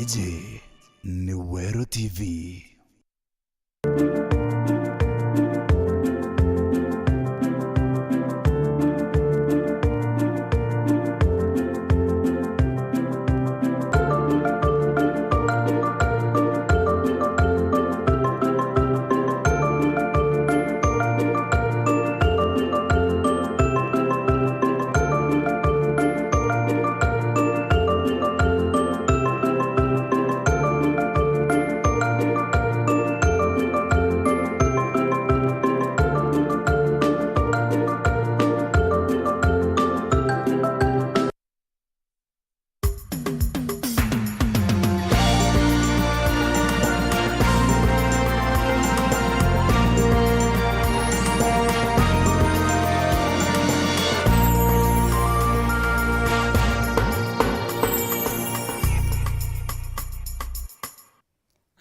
Iji ni Wero TV.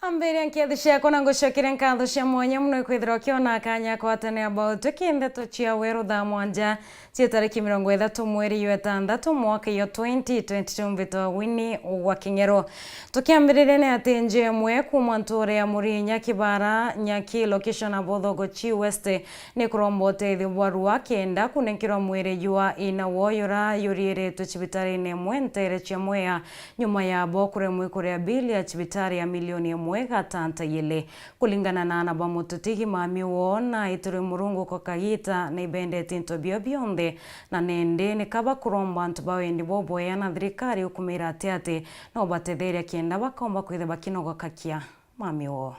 Ambere nkiathishia kona ngucokire nkatho cia mwanya muno ikwithirwa kiona akanya kwatane about kindeto cia Wero thaa mwanja cia tariki 30 mweri wa 6 mwaka yo 2022 mvito wini wa King'ero. Tukiambirire ni ati njemwe kuma nture ya Murinya Kibara Nyaki location abothogo chi west ni kurombote thibwarua kenda kunenkirwa mwiri jua ina woyora yuriire tu cibitari ne mwentere cia mwea nyuma ya bokure mwikure ya bili ya cibitari ya milioni mwega tanta yele kulingana na anaba mututigi mami wona ituri murungu ko kagita na ibende tinto bio bionde na nende ni kaba kuromba antu bawendi boboya na thirikari ukumira atiate no batetheria kienda bakomba kwithe bakinogo kakia mami wo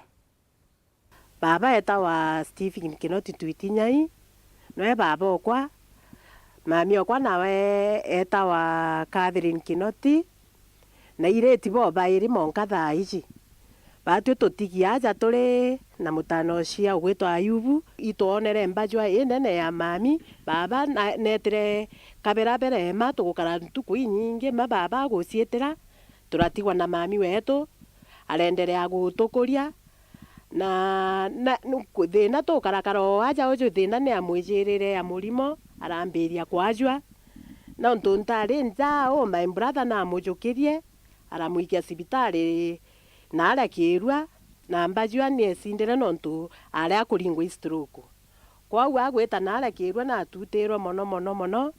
baba eta wa Stephen Kinoti Twitinyai noe baba okwa mami okwa nawe eta wa Catherine Kinoti na ireti bo bairi monkatha ici batwe totigia aja tole na mutano cia ugwitwa Ayubu ituonere mbajwa inene ya mami baba netre kabera bere ma tugukara ntuku nyingi ma baba gucietera turatigwa na mami wetu arenderea gutukuria na thina tukarakara aja uju thina ni amwijirire ya murimo arambiria kwajwa na ntuntari nja o my brother na mujukirie aramuikia sibitari na arakirwa na mbajwa ni esindire nontu aria kuringwa stroke kwa uwa gweta na arakirwa na atutirwa mono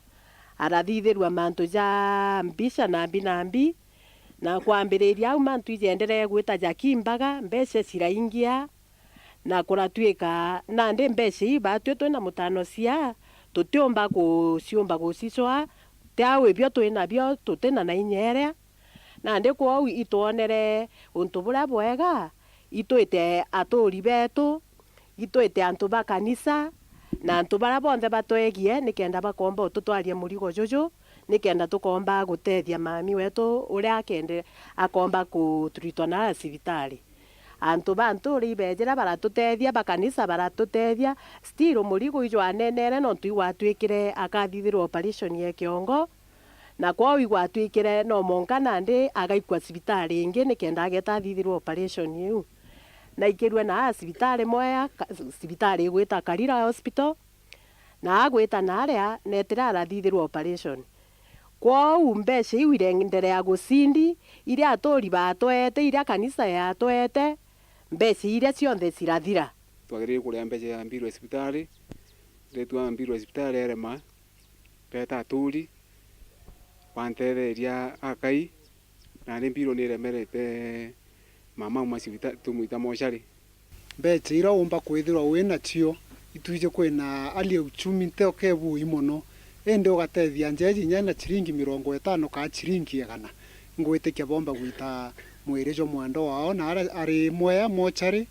arathithirwa mantu ja mbisha na binambi na kwambiriria au mantu ijenderee gwita jakimbaga mbece ciraingia na kuratuika na ndi mbece ibatwe twina mutano cia tutiomba guciomba gucicwa tawe bio twina bio tutina na inyere na ndi kwau ituonere untu bura bwega ituite aturi betu ituite antu ba kanisa na antu bara bonthe batwegie nikenda bakomba ututwarie murigo juju nikenda tukomba gutethia mami wetu uria akende akomba kutritwa na cibitari antu banturi bejera baratutethia bakanisa baratutethia still murigo ijwa nenere no tuiwatwikire akathithirwa operation ye kiongo na kwa igwatwikire no monka nandi agaikwa cibitari ingi nikenda ageta thithirwa operation yu na ikirwe na cibitari moya cibitari igwita Karira Hospital na agwita na aria netira arathithirwa operation kwa umbece iwirenderea gusindi iria atori batwete iria kanisa yatwete mbece iria cionthe cirathira twagirire kuria mbece ya mbirwe cibitari retwa mbirwe cibitari erema beta aturi wantetheria akai na mbiro ni remerete mama uma cibitari tumuita mochari mbece ira umba kwithirwa wina cio ituje kwina ali uchumi nteokebu imono ende ugatethia njeji nyana chiringi 50 ka chiringi 100 ngwitikia bomba gwita mwirijo mwando wao na ari moya mochari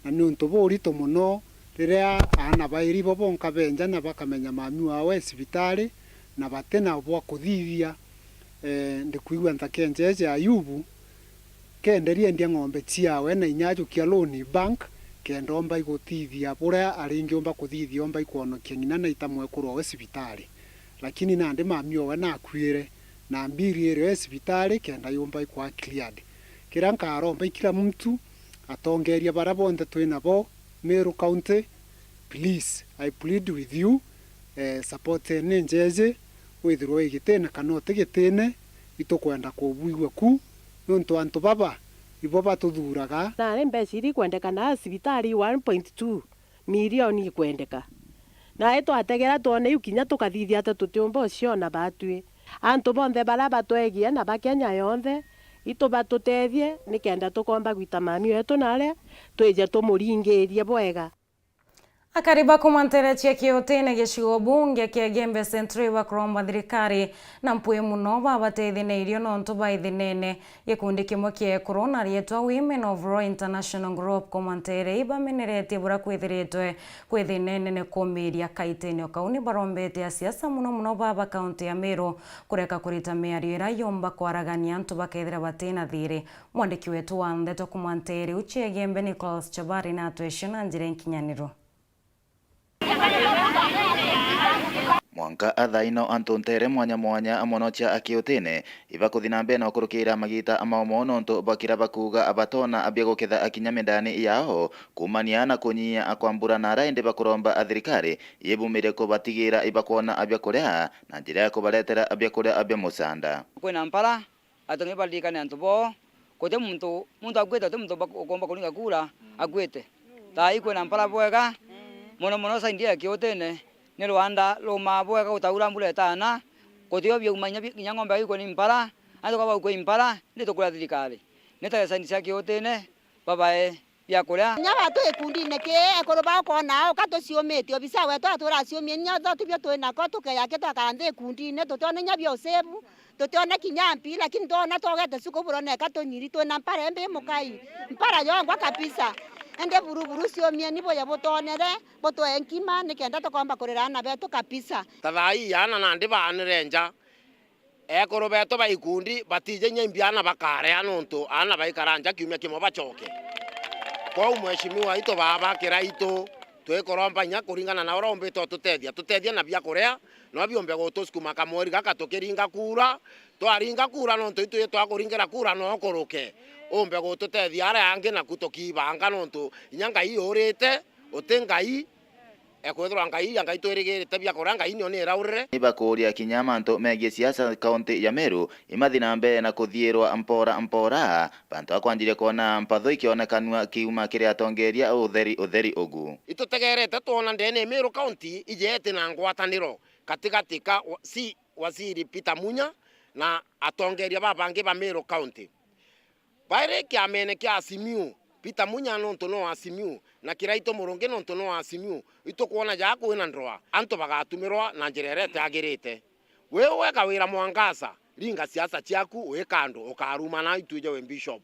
na nuntu burito muno riria ana bairi bo bonka benja na bakamenya mami wawe cibitari na batena bwa kuthithia ndikuigwa nthake njeje Ayubu kenderie ndia ng'ombe ciawe na inyaju kia loan bank kendomba igutithia buria aringiomba kuthithia omba ikuonokia ngina na itamwe kurwa cibitari lakini nandi mami owe na akuire na mbiri ere cibitari kenda yomba ikwa cleared kira nkaromba ikira mtu atongeria barabonde twina bo Meru County please I plead with you support njeje withirwo igitene kana utigitene itukwenda kubuigwa ku nontu antu baba ibo batuthuraga na mbeca iri kwendeka na cibitari 1.2 milioni kwendeka na twategera tuone iu kinya tukathithia ate tutiumba ucio na batwi antu bonthe bara batwegie na bakenya yonthe itu batutethie nikenda tukomba gwita mami wetu nare twije tumuringirie bwega. Akariba kumanterechia kiotene gicigo bunge kia Gembe Central bakuromba thirikari na mpue muno babatethinirio nontu baithinene gikundi kimwe kia corona rietwa Women of Raw International Group kumantere ibameneretie bura kwithiritwe kwithinene ne kumiria kaitenio kauni barombete ya siasa muno baba kaunti ya Meru kureka kurita miario ira yomba kwaragania antu bakethira batina thiri. Mwandiki wetu wa Ndeto kumantere uchie Gembe Nicholas Chabari na atweshona njire nkinyaniro. Mwanka athaino antuntere mwanya amonocha akiotene iba kuthinambe na kurukira magita amaomo nonto bakira bakuga abatona abia guketha akinyamendani yao kumania na kunyia akwambura na rainde bakuromba athirikari yebumire ko batigira iba kuona abia kurea na njira ya kubaletera abia kurea abia musanda kwena mpala atonge balikane antubo kote muntu agwete te muntu ukomba kulinga kula agwete tai kwena mpala bwega mono saindia kiotene ne Rwanda lo mabwega utaura mbule tana kotio bya umanya nyangombe ayiko ni mpala ando kaba uko impala ne tokula thirikari neta saindia kiotene babae bya kuria nyaba to ekundi neke ekoroba ko nao kato siometi obisa weto atura siomie nyazo tubyo to na ko to kaya keta kande ekundi ne to tone nyabyo sebu to tone kinyampi lakini to na to gete suko burone kato nyiri to na parembe mukai mpara yongwa kabisa ende buruburu siomie nibo yabotonere boto enkima nikenda to kwamba korerana beto kabisa tathai yana na ndi banirenja ekoro beto baikundi batije nyembiana bakare anonto ana baikaranja kiumia kimo bachoke kwa mheshimiwa ito baba kiraito twekoromba nya kuringana na orombe to tutethia na bya korea no biombe go toskuma kamori gakatokeringa kura twaringa kura nonto itu twakuringera kura no koroke ombe go tutethia ara ange na kutokibanga nonto nyanga iyorete otengai ekwethwa ngai twerigirite bya koranga inyo ni raurire iba kuria kinyamanto megie siasa kaunti ya Meru imathina mbe na kuthierwa mpora bantu akwanjire kona mpatho ikionekanwa kiuma kiria atongeria utheri ugu itutegerete tuona ndene Meru kaunti ijete na ngwataniro katika si waziri Peter Munya na atongeria babange ba Meru kaunti baire kiamene kia Asimiu Peter Munya nonto no Asimiu na kiraito Muronge nonto no Asimiu ito kuona jako ina ndroa anto bagatumirwa na njirerete agirite wewe kawira Mwangasa ringa siasa chiaku wekando ukaruma na ituje we bishop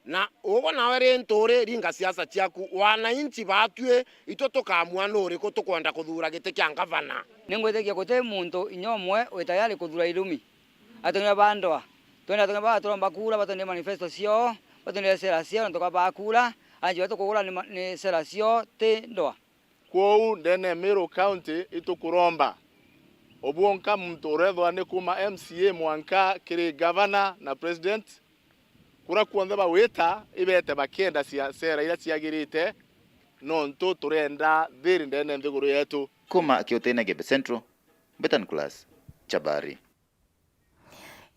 na ugo nawe rentore ringa siasa chiaku wananchi batwe ito tokamwa nore ko tokwenda kuthura gite kya gavana ningwethekia kote muntu inyomwe wetayari kuthura ilumi atonga bandwa twenda ba turomba kula batonde manifesto sio batonde sera sio ntoka ba kula anje wetu kugura ni sera sio te ndoa kwou ndene Meru County itukuromba obwonka muntu rethwa ni kuma MCA Mwanka kiri governor na president kura kuonde ba weta ibete bakenda cia sera ira ciagirite nonto turenda thiri ndene nthiguru yetu kuma kiotene Gembe Central Betan Class Chabari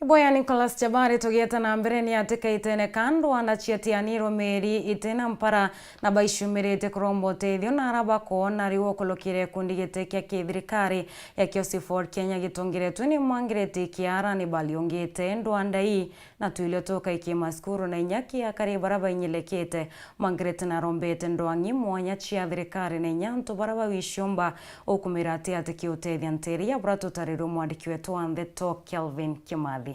Boya Nicholas Chabari tugieta na mbere ni atika itene kando anachiatianiro meri itena mpara na baishumirite kurombo tethio na araba kuona riwo kolokire kundi gitekia kithirikari ya Kiosi Ford Kenya gitongiretwe ni mwangirete kiara ni baliongete ndwandai na tuilio toka ikimaskuru na inyaki ya kari baraba inyelekete mwangirete na rombete ndwangi mwanya chia thirikari na inyanto baraba wishomba okumirate atikio tethia nteri ya brato tariru mwandiki wetu wa Ndeto Kelvin Kimathi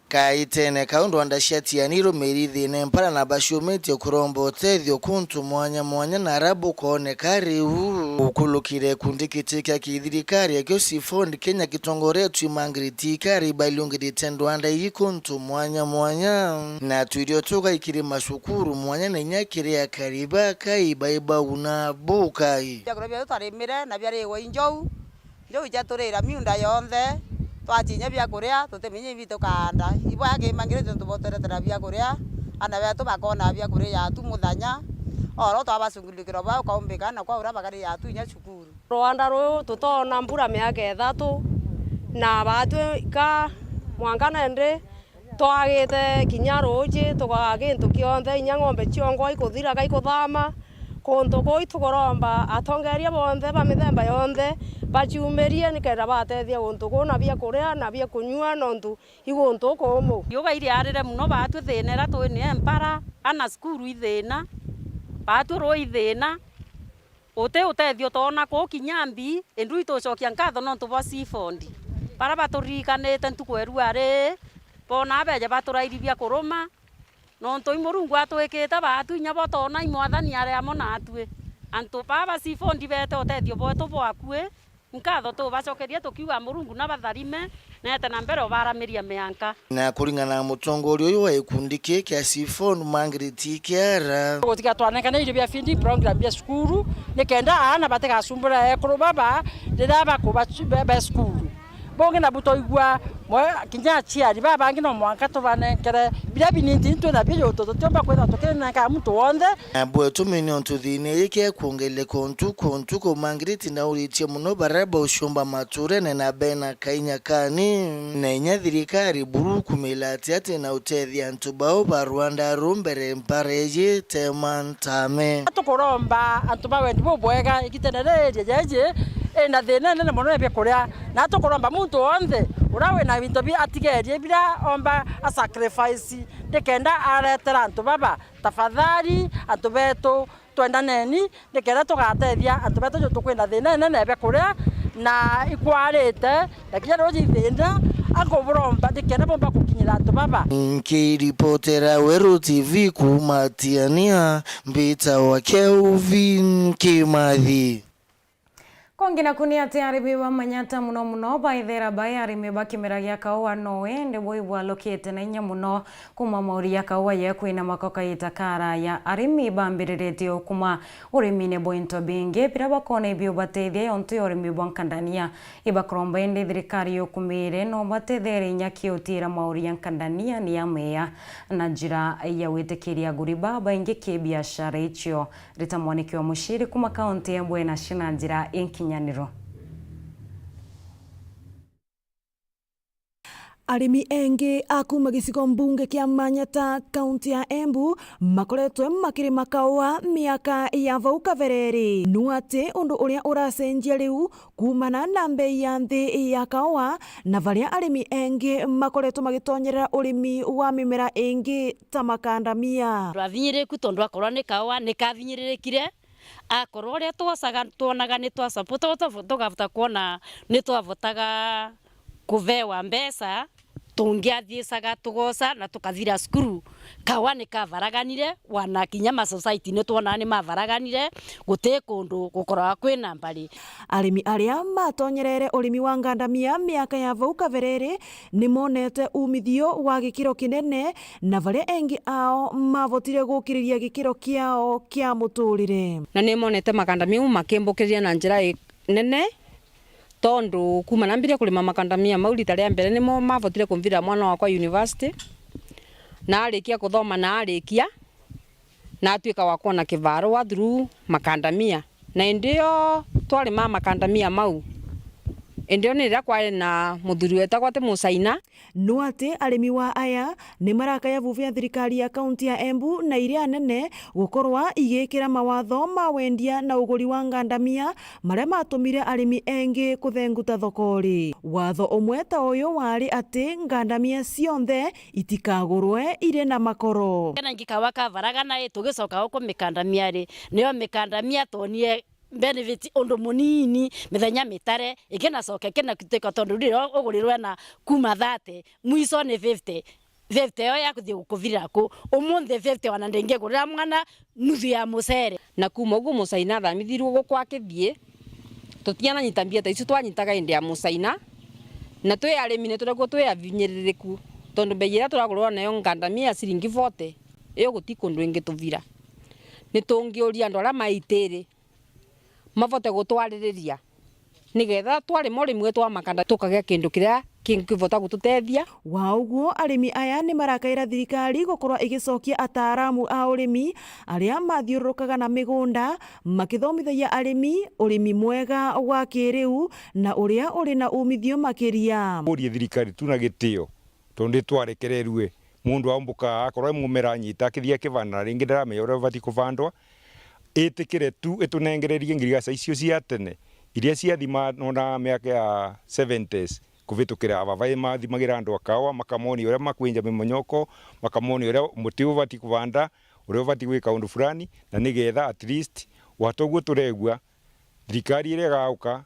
kaitene kaundo andashiatianiro merithi nempara na bashometi kurombo tethio kuntu mwanya na arabu kone kari ukulukire kundikitika kithirikari ya Kiosi Ford Kenya kitongoretu imangiriti kari bailungiri tendwanda yikuntu mwanya na tuiliotoka ikiri mashukuru mwanya na inyakiri ya kariba kai baiba unabukai ya kurabia tutarimire na byari we njou njou ijatorera miunda yonthe twachinya bya kuria tutemenye bito kanda ibo yake mangirete tuboteretera bya kuria ana beto bakona bya kuria yatu muthanya oro twabasungulukira ba kaumbika na kwa ura bagari yatu inya cukuru Rwanda ro tutona mbura miaka 3 na batwe ka mwangana ende twagite kinya ruji tugaga gintu kionthe inya ng'ombe ciongo ikuthiraga ikuthama kuntu kuu tugoromba atongeria bonthe ba mithemba yonthe baciumirie nikenda batethia guntu kuu na bia kuria na bia kunyua nontu iguntu kumu yuga iri arire muno batu thinera twini empara ana skuru ithina batu ro ithina ote utethio tona ku kinyambi endu itucokia nkatho nontu bwa sifondi para baturikanite ntukweru ari bona beje baturairibia kuruma nontu imurungu atwikite batu inya botona imwathani ari amo natwe antu baba sifondi bete utethio bwetu bwakue nkatho tu bacokeria tukiuga murungu na batharime nete na mbere baramiria mianka na kuringana na mutongoria uyu wa ikundi kia Sifond Margaret Kiara gotika twanekana bia feeding program bia skuru nikenda ana bateka sumbura ekuru baba ndaba kuba skuru bonge na buto igwa mo kinya chiari baba ngino mwanka to banekere bia bininti to na bia to tomba kwenda tokena ka mtu wonde abwe tumeni onto thine yeke kuongele kontu ko Margaret na uritie muno baraba ushomba mature na bena kainya kani na inya thirikari buru kumelati ate na utethia antu bao ba Rwanda rumbere mpareje temantame tukuromba antu bawe ndibo bwega ikitenere jeje na thina nene muno bia kuria na tukuromba muntu onthe urawe na bintu bi atigerie bira omba a sacrifice ndekenda aretera antu baba tafadhali antu betu twenda neni ndekenda tugatethia antu betu tukwenda thina nene bia kuria na ikwarite lakini roji thina akoburomba ndekenda bomba kukinyira antu baba nkiripotera Weru TV kumatiania mbita wa Kelvin Kimathi Kongina kunia tiaribi wa manyata muno baithera bayarimi bakimera gya kawa noe nde boibwa lokete na inya muno kuma mauri ya kawa ye kwina makoka itakara ya arimi bambirerete okuma urimine bointo binge piraba kona ibyo batethia onto yorimi bwankandania ibakromba ende thirikari yokumire no batethere nyaki otira mauri ya nkandania ni ya meya na jira ya witekiria guriba bainge ke biashara icho ritamwaniki wa mushiri kuma kaunti ya Bwena shina jira inki Arimi engi akuma gicigo mbunge kia Manyata kaunti ya Embu makoretwe makirima kawa miaka ya vau kavereri nuate undu uria uracenjia riu kumana na mbei ya nthi ya kawa na varia arimi engi makoretwe magitonyerera urimi wa mimera engi ta makandamia twavinyiriku tondu akorwa ni kawa ni kavinyiririkire akorwo ria twacaga tuonaga ni twasapota tugavuta kuona ni twavotaga kuvewa mbeca tungiathiicaga tugoca na tukathira skuru kawa ni kavaraganire wana kinya ma society ni tuona ni mavaraganire guti kundu gukora kwina mbari arimi aria matonyerere urimi wa ngandamia miaka ya vau kavereri ni monete umithio wa gikiro kinene na varia engi ao mavotire gukiriria gikiro kiao kia muturire na ni monete makandamia makimbukiria na njira nene tondu kuma nambire kulima makandamia maurita ria mbere nimo mavotire kumvira mwana wakwa university na arikia kuthoma na arikia na atuika wa kuona kivarua through makandamia na ndio twalima makandamia mau ndio ni ria kwari na muthuri wetagwa te Musaina no ati arimi wa aya ni marakaya vuvia thirikari ya kaunti ya Embu na iria nene gukorwa igikira mawatho ma wendia na uguri wa ngandamia maria matumire arimi engi kuthenguta thokori watho umwe ta uyu wari ati ngandamia cionthe itikagurwe ire na makoro kana ngikawa kavaragana tugicoka uko mikandamia ri niyo mikandamia tonie benefit ondo munini mithenya mitare ikena coke kena kiteka tondu riro ugurirwe na kuma 30 mwiso ni 50 yo yakuthie gukuvira ku umunthe 50 wana ndenge gurira mwana nuthu ya mucere na kuma ugu Musaina thamithirwo gukwa kithie tutiana nyitambia ta icio twanyitaga indi ya Musaina na twi arimi ne turagwo twi avinyiririku tondu bei ira turagurwa nayo ngandamia ciringi 40 iyo gutikundu ingi tuvira ni tungiuria andu aria maitiri mavote gutwaririria nigetha twari murimi wetu wa makanda tukagia kindu kiria kingivota gututethia wa uguo arimi aya ni marakaira thirikari gukorwa igicokia ataaramu a urimi aria mathiurukaga na migunda makithomithagia arimi urimi mwega wa kiriu na uria uri na umithio makiria urie thirikari tuna gitio tondi twarekererwe mundu ambuka akorwo mumera nyita kithia kivana ringi ndamenya uria bati kuvandwa itikire tu itunengererie ngirigaca icio cia tene iria ciathima na miaka ya 70s kuvitukira abavai mathimagira andu akawa makamoni uria makwinja mimonyoko makamoni uria muti ubati kuvanda uria ubati gwika undu fulani na nigetha at least watoguo turegua thirikari iria gauka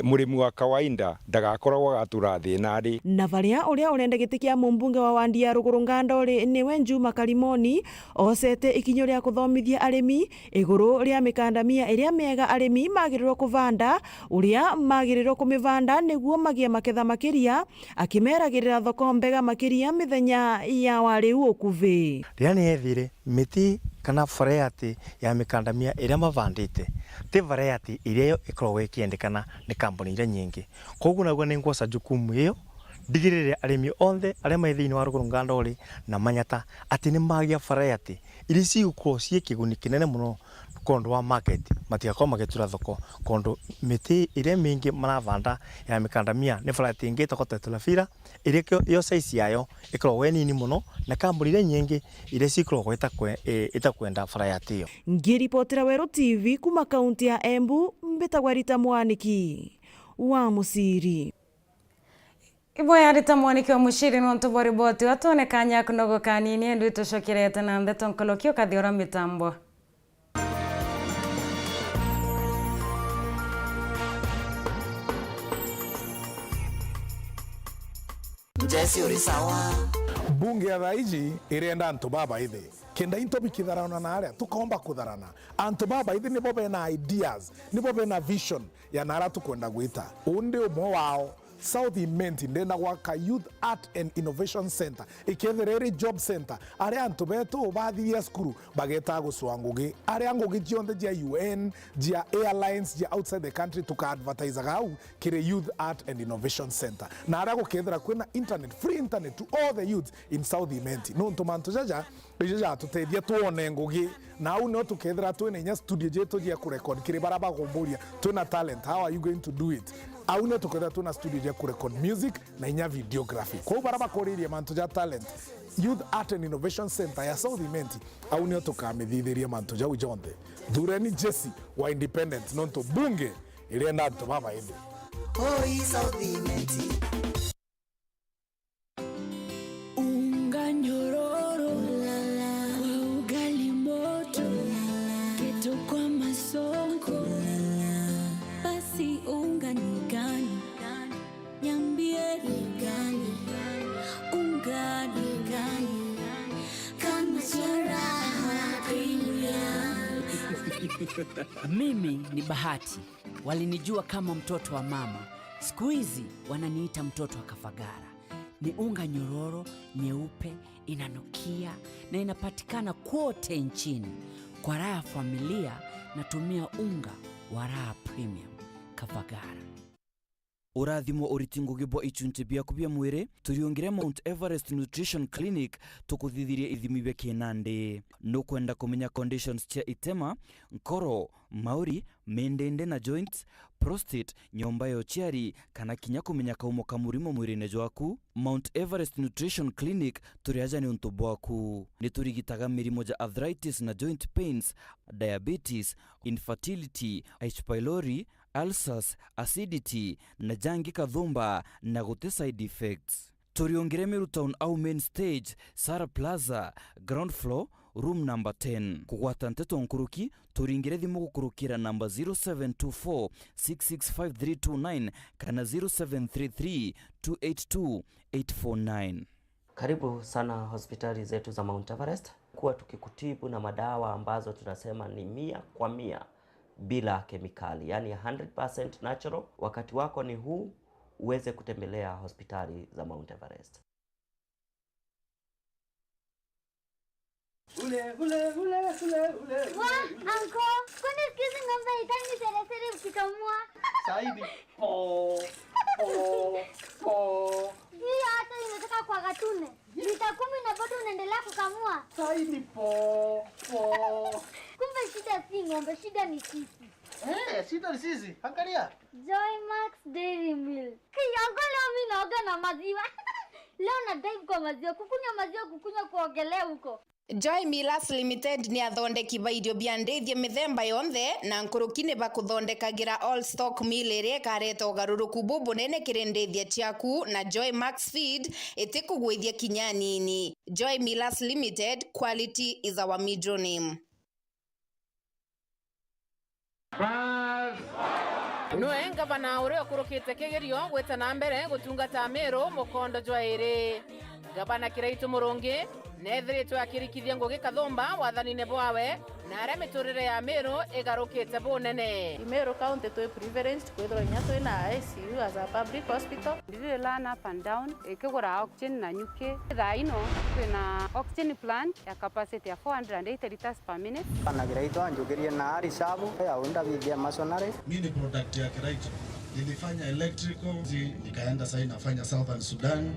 murimi wa kawaida ndagakorwo gatura thina ri na varia uria urenda giti kia mumbunge wa wandi ya Ruguru Ngandori niwe Njuma Kalimoni ocete ikinyo ria kuthomithia arimi iguru ria mikandamia iria mega arimi magirirwo kuvanda uria magirirwo kumivanda niguo magie maketha makiria akimeragirira thoko mbega makiria mithenya ya wariu ukuvi ria ni ethire miti kana variety ya mikandamia iria mavandite ti variety iria ikoragwo ikiendekana ni kambuni iria nyingi koguo naguo ni ngwoca jukumu iyo ndigirire arimi onthe aria mai thiini wa Ruguru Ngandori na Manyata ati ni magia variety iria cigukorwo cie kiguni kinene muno kondo wa market matigakorwo magitura thoko kondo miti iria mingi maravanda ya mikandamia ni variety ingi tokotete Lafira iria yo size yayo ikoragwo nini muno na kambuni iria nyingi iria cikoragwo itakwenda variety iyo. Ngiripotera Weru TV kuma kaunti ya Embu mbitagwa Rita Mwaniki wa Musiri. Iboya Rita Mwaniki wa Musiri nonto riboti watone kanya kunogo kanini endu itushokirete na ndeto nkolokio kathiora mitambo. Jesse urisawa bunge ya thaiji irenda antu baba ithi kenda into bikitharana na aria tukomba kutharana antu baba ithi nibo bena ideas nibo bena vision ya nara tukwenda gwita unde umwe wao South Imenti ndenda gwaka Youth Art and Innovation Center ikethereri job center aria antu betu bathia skuru bageta gucwa ngugi aria ngugi cionthe jia UN jia airlines jia outside the country tuka advertise gau kire Youth Art and Innovation Center na aria gukethera kwina internet free internet to all the youths in South Imenti no ntumantu jaja ija tutethia tuone ngugi na au no tukethera twina inya studio jetu jia kurecord kire baraba gumburia twina talent how are you going to do it au no tukethera twina studio jia kurecord music na inya videography kwa baraba koririe mantu ja talent Youth Art and Innovation Center ya South Imenti au no tukamithithiria mantu ja ujonde thureni Jesse wa independent nonto bunge irienda antu baba ithi oi South Imenti Mimi ni Bahati, walinijua kama mtoto wa mama. Siku hizi wananiita mtoto wa Kafagara. Ni unga nyororo, nyeupe, inanukia na inapatikana kote nchini. Kwa raha ya familia natumia unga wa Raha Premium Kafagara. Urathimo uritingugibwa ichunche bia kubia mwire turiongire Mount Everest Nutrition Clinic tukuthithiria ithimi bia kinande no kwenda kumenya conditions cia itema nkoro mauri mendende na joints prostate nyomba yo chiari kana kinya kumenya kaumo kamurimo mwirine jwaku Mount Everest Nutrition Clinic turiaja ni untu bwaku ni turigitaga mirimo ja arthritis na joint pains diabetes infertility H pylori ulcers, acidity, na jangi kathumba na gute side effects. Turiongire Meru Town au main stage, Sara Plaza, ground floor, room number 10. Kugwata nteto nkuruki, turingire thimu gukurukira namba 0724 665329 kana 0733 282 849. Karibu sana hospitali zetu za Mount Everest. Kuwa tukikutibu na madawa ambazo tunasema ni 100% bila kemikali, yani 100% natural. Wakati wako ni huu uweze kutembelea hospitali za Mount Everest. Anko, kwani sikizi ngombe itani sere ukikamua? Saidi. Hii hata imetoka kwa gatune. Lita 10 na bado unaendelea kukamua. Saidi Kumbe shida si ngombe, shida ni sisi. Shida ni sisi. Angalia. Joy Max Dairy Milk. Anko leo mimi naoga na maziwa. Leo na dive kwa maziwa, kukunywa kuogelea huko. Joy Millers Limited ni athondeki ba irio bia ndethie mithemba yonthe na nkurukini bakuthondekagira all stock meal iria kareta ugaruruku bubu nene kiri ndethie ciaku na Joy Max Feed itikugwithia kinya nini. Joy Millers Limited, quality is our middle name. Noe gavana uria ukurukite kigerio gwita na mbere gutungata Meru mukondo jwairi. Gavana Kiraitu Murungi nethiritwe akirikithia Ngugi Kathumba wathanine bwawe na aria miturire ya Meru igarukite bunene. Meru County to privileged kwithira nya twina ICU as a public hospital. Ndire learn up and down ikigura oxygen na nyuki. Thaino twina oxygen plant ya capacity ya 480 liters per minute. Kana Kiraitu anjukirie na reserve ya unda bidhia masonary. Mimi ni product ya Kiraitu. Nilifanya electrical, nikaenda sasa nafanya Southern Sudan.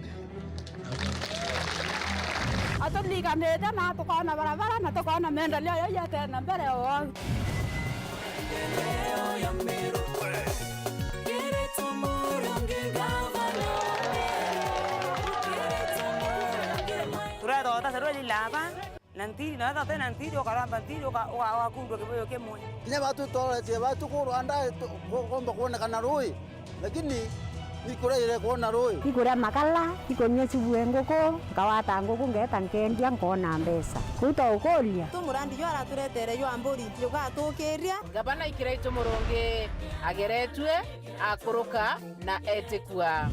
Atulika ndeta na tukaona barabara na tukaona maendeleo yote na mbele yao. Turado ta sero lilaba nantiri na ta nantiri okaramba nantiri okakundu kiboyo kemwe. Nya batu tole batu ko Rwanda komba kuona kana roi lakini ikuraire kuona roi ikura makala ikonya sibuengo ko kawata ngoko ngeta nkendia ngona mbesa kuita ukoria Tumurandi yo araturetere yo amburi yo gatukiria. Gavana Kiraitu Murungi ageretwe akuruka na etikua.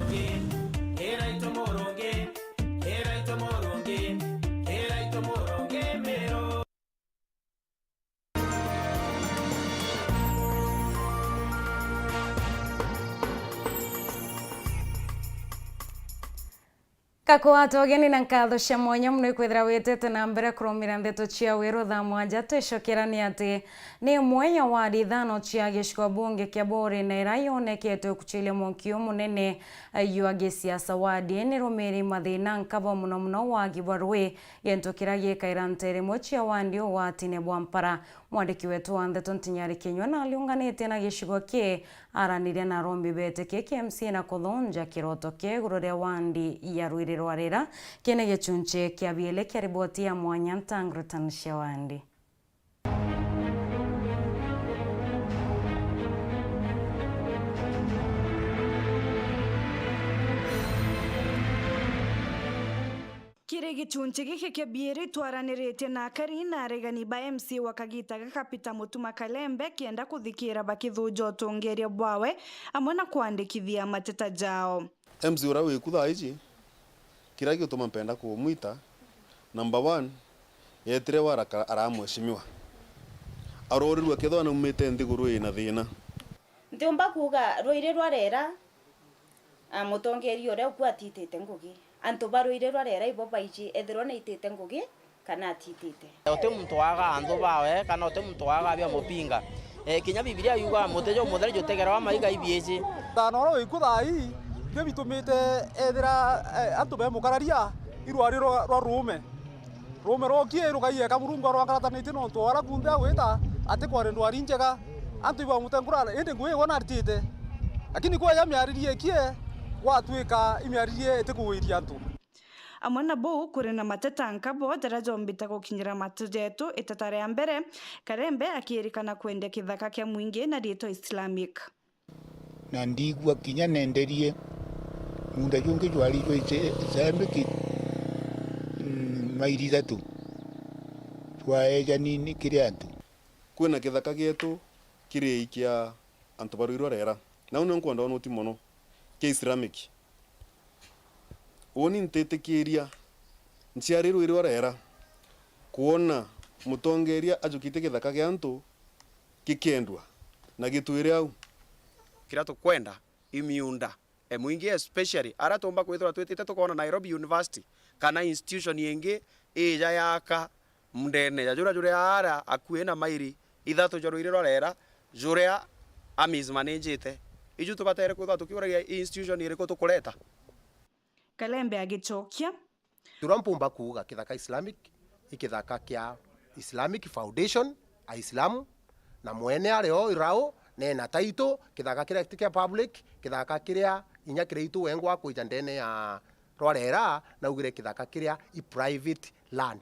Kiraitu Murungi Meru. Kakwata ogeni na nkatho cia mwanya muno ikwithira witete na mbere kurumira ndeto cia wiru thaa mwanja twicokera ati ni mwenya wa ithano cia giciko bunge kia Bori na irayonekete kuchilia monkio munene yua gisiasa wadi ni rumiri mathina nkabo muno wagi barwe yentukira gikaira ntere mochia wandi watine bwampara. Mwandiki wetu wa ndeto Ntinyari Kinyua na aliunganite na gicigo kie araniria na rombi bete KMC na kuthonja kiroto kie gururia wandi ya Rwiri rwarira kene gicunche kia biele kia riboti ya mwanya ntangrutanishia wandi. Kire gicunche giki kia bieri twaranirite na Karina regani ba MC wakagita gakapita Mutuma Kalembe kienda kuthikira bakithuja utongeria bwawe amwe na kuandikithia mateta jao. MC ura wikutha ici kira gituma mpenda kumwita number 1 yetire waraka aramweshimiwa arorirwa kethwana umite nthiguru ina thina Ndiumba kuga Rwiri rwarera mutongeria uria kwatitite Ngugi antu barwire rwarera ibo baiji ethirwo ni itite Ngugi kana atitite ote muntu waga andu bawe kana ote muntu waga bya mupinga kinya Biblia yuga mutejo mutheri jotegera wa maiga ibieci tanoro ikuthai byo bitumite ethira antu be mukararia irwari rwa rume rokie rugaie kamurungu rwakaratanite no ntu wara kunde gwita ati kware ndwari njega antu ibo mutengura ende ngwe wona artite lakini kwa ya miaririe kie watwika imiaririe etikuwiria antu amwe na bo kuri na mateta nkabo darajombita gukinyira matujetu itatare ya mbere Karembe akierikana kwende kithaka kia mwingi na rito Islamic na ndigwa kinya nenderie munda yungi jwari jwe Islamic mairi tu twaeja nini kiri antu kwina kithaka gietu kiri ikia antu barwirwa rera na uno nkwenda ono timono ke Islamic oni ntetikiria nchiarirwo irwa rera kuona mutongeria ajukite kithaka gia antu kikendwa na gitwire au kira tukwenda imiunda mwingi especially ara tomba kwithira twitite tukona Nairobi University kana institution yengi ija yaka mndene ya jura ara akuena mairi ithatu jorwire rorera juria amis managete iju tubatere kwithira tukiuragia institution iriko tukureta. Kalembe agichokia turampumba kuuga kithaka Islamic ikithaka kia Islamic Foundation aislamu na mwene areo irao nena taito kithaka kiria public kithaka kiria inya kireitu wengwa kuija ndene ya rwarera na ugire kithaka kiria i private land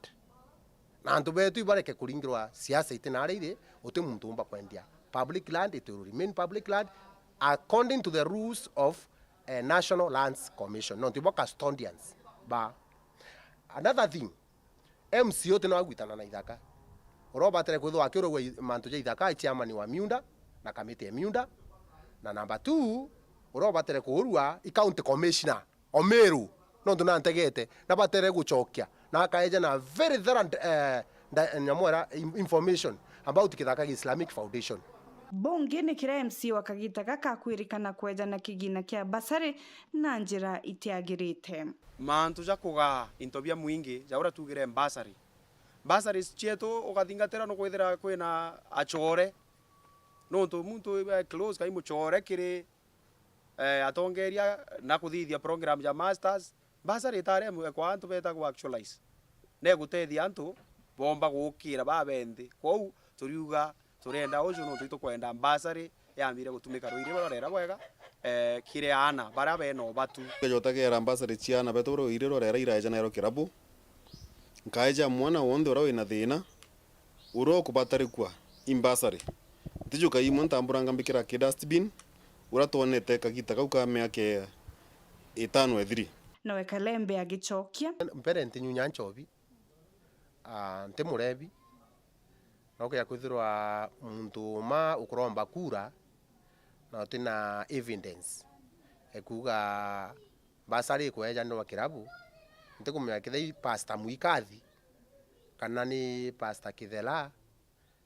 na antu betu ibareke kuringirwa siasa itinarire uti muntu umba kwendia public land. It will remain public land according to the rules of National Lands Commission, not the custodians. But another thing, MCO tena agwitana na ithaka urobatere kwithwa akirogwa mantu ja ithaka chairman wa miunda na kamiti ya miunda na number 2 urobatere kuhurua i county commissioner Omeru no nduna ntegete na batere guchokia na akaeja na very thorough nyamwera information about kithaka Islamic Foundation. Bonge ni kira MC wakagita gaka kwirikana kweja na kigina kia basari na njira itiagirite. Mantu ja kuga intobia mwingi jaura tugire basari chieto ukathingatira no kwithira kwina achore no to muntu close kai muchore kiri atongeria na kuthithia program ya masters basari tare kwa antu beta ku actualize ne gutethia antu bomba gukira babendi kwau turiuga turenda ucio no tuito kwenda basari yambire gutumika ruire barorera wega kire ana bara beno batu kejota ke ambassador chiana betoro ire rorera iraja na kirabu nkaeja mwana wonde ora wina thina uro kubatari kwa imbasari tijuka imonta amburanga mbikira ke dustbin ura tonete kagita kauka meake 5 Nowe Kalembe agichokia mpere ntinyunya nchobi nte murebi no ya kwithirwa muntu ma ukuromba kura na tina evidence ekuga basari kweja ndo kirabu nte kumya kithei pastor Muikathi kana ni pastor Kithela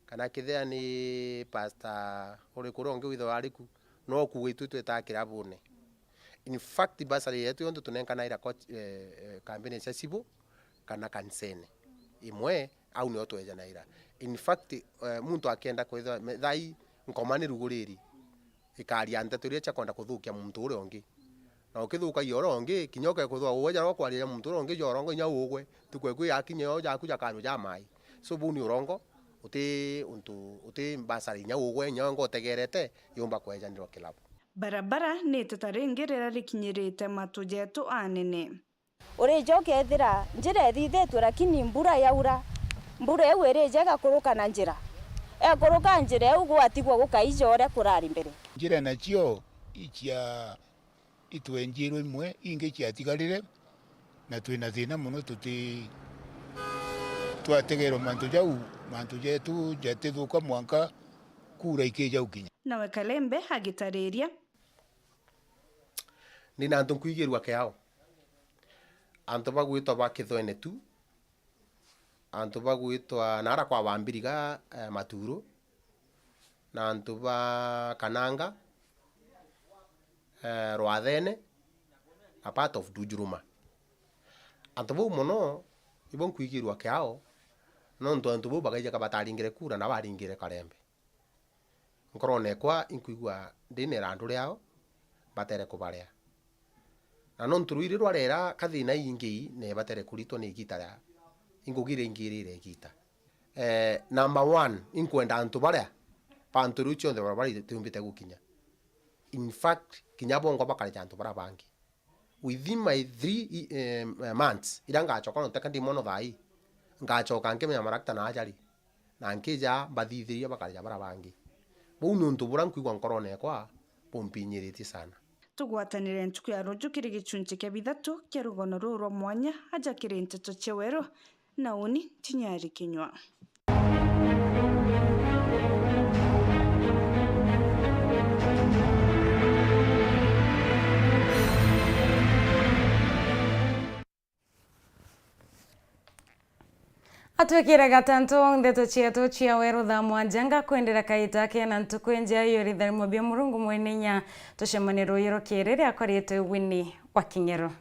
kana kithea ni pastor uri kuronge witho wariku no kuwitu tweta kirabune. In fact basari yetu yondo tunenkana ira campaign accessible kana kansene imwe au ni oto eja naira. In fact muntu akienda kwitha thai nkomani ruguriri ikari ante turia cha kwenda kuthukia muntu uri ongi na ukithuka yorongi kinyoka kuthwa uweja ro kwaria muntu urongi yorongo nya ugwe tukwekwi yakinye yo jaku jakanu ja mai so buni urongo uti basari nya ugwe nya ngo tegerete yomba kweja ndiro kilabu barabara ni tutarengerera rikinyirite matujetu anene uri joke ethira njira ethithetwe lakini mbura yaura mbura ewe ireje gakuruka na njira kuruka njira eu gwatigwo gukaija ore kurari mbere njira nacio icia itwenjirwo imwe inge ciatigarire na twina thina muno tuti twategerwo mantu jetu jetithuka mwanka kura ikija ukinya. Nawe Kalembe agitariria nina antu kuigirwa kiao antu bagwitwa bakithwene tu antu bagwitwa nara kwa bambiriga maturo na antu ba kananga rwathene a part of Dujuruma antu bo muno ibon kuigirwa kiao no antu bo bagaija kabataringire kura na baringire Kalembe nkorone kwa inkuigwa ndine randu riao batere kubaria na no nturuire rwarera kathina ingi ne batere kuritwo ni gitara ingugire ingirire gita number 1 inkwenda antu baria panturu chonde bari tumbite gukinya. In fact kinyabongo bakale antu bara bangi within my 3 months iranga choka no tekandi mono thai ngachoka nkemenya marakta na ajari na nkija bathithiria bakale bara bangi bunu ntu bura nkuigwa nkorone kwa pompinyiriti sana tugwatanire ntuku ya rujukiri gicunci kia bithatu kia rugono rurwa mwanya aja kiri nteto chewero na uni tinyari kinywa. Atwikire gatanto ndeto chietu chia weru tha mwanjanga kwendera kaita ke na ntukwenja yori thari mobia murungu mwenenya tushemaniro yero kirere akorete Winnie wa King'ero.